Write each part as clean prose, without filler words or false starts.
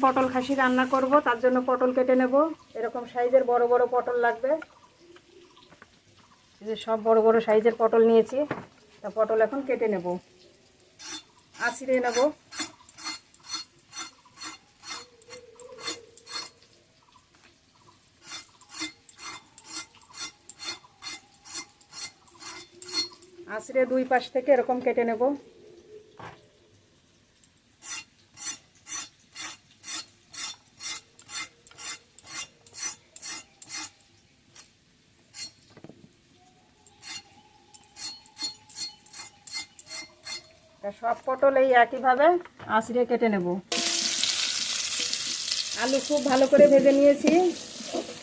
পটল খাসি রান্না করব, তার জন্য পটল কেটে নেব। এরকম সাইজের বড় বড় পটল লাগবে। এই যে সব বড় বড় সাইজের পটল নিয়েছি। তা পটল এখন কেটে নেব, আঁচড়ে নেব। আঁচড়ে দুই পাশ থেকে এরকম কেটে নেব। সব পটল এই একইভাবে আঁচড়ে কেটে নেব। আলু খুব ভালো করে ভেজে নিয়েছি,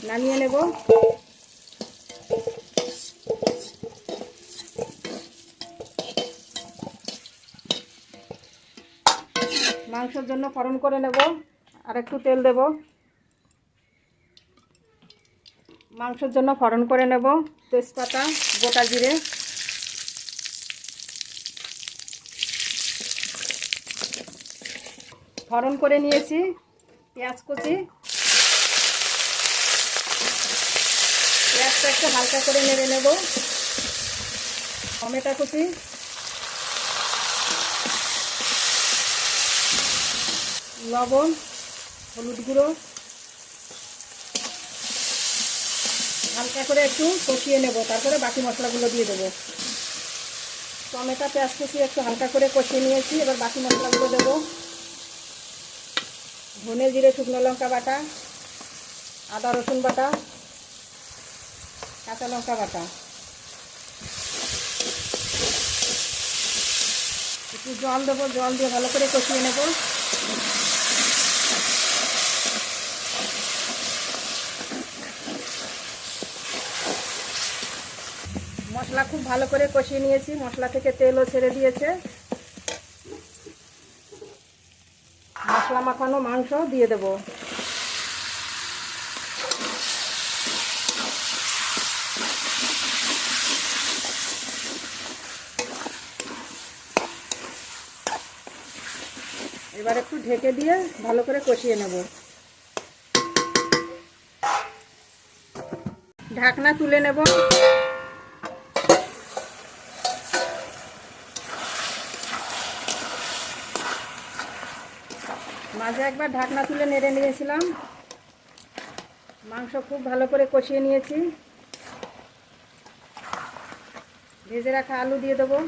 নামিয়ে নেব। মাংসের জন্য ফোড়ন করে নেব, আর একটু তেল দেব। মাংসের জন্য ফোড়ন করে নেব তেজপাতা, গোটা জিরে, ফোড়ন করে নিয়েছি পেঁয়াজ কুচি। পেঁয়াজটা একটু হালকা করে নেড়ে নেব। টমেটো কুচি, লবণ, হলুদ গুঁড়ো, হালকা করে একটু কষিয়ে নেব, তারপরে বাকি মশলাগুলো দিয়ে দেবো। টমেটো পেঁয়াজ কুচি একটু হালকা করে কষিয়ে নিয়েছি, এবার বাকি মশলাগুলো দেবো। ধনে জিরে শুকনো লঙ্কা বাটা, আদা রসুন বাটা, কাঁচা লঙ্কা বাটা। একটু জল দেবো, জল দিয়ে ভালো করে কষিয়ে নেব। মশলা খুব ভালো করে কষিয়ে নিয়েছি, মশলা থেকে তেলও ছেড়ে দিয়েছে। মশলা মাখানো মাংস দিয়ে দেব। এবার একটু ঢেকে দিয়ে ভালো করে কষিয়ে নেব। ঢাকনা তুলে নেব। মাঝে একবার ঢাকনা তুলে নেড়ে নিয়েছিলাম। মাংস খুব ভালো করে কষিয়ে নিয়েছি। ভেজে রাখা আলু দিয়ে দেবো।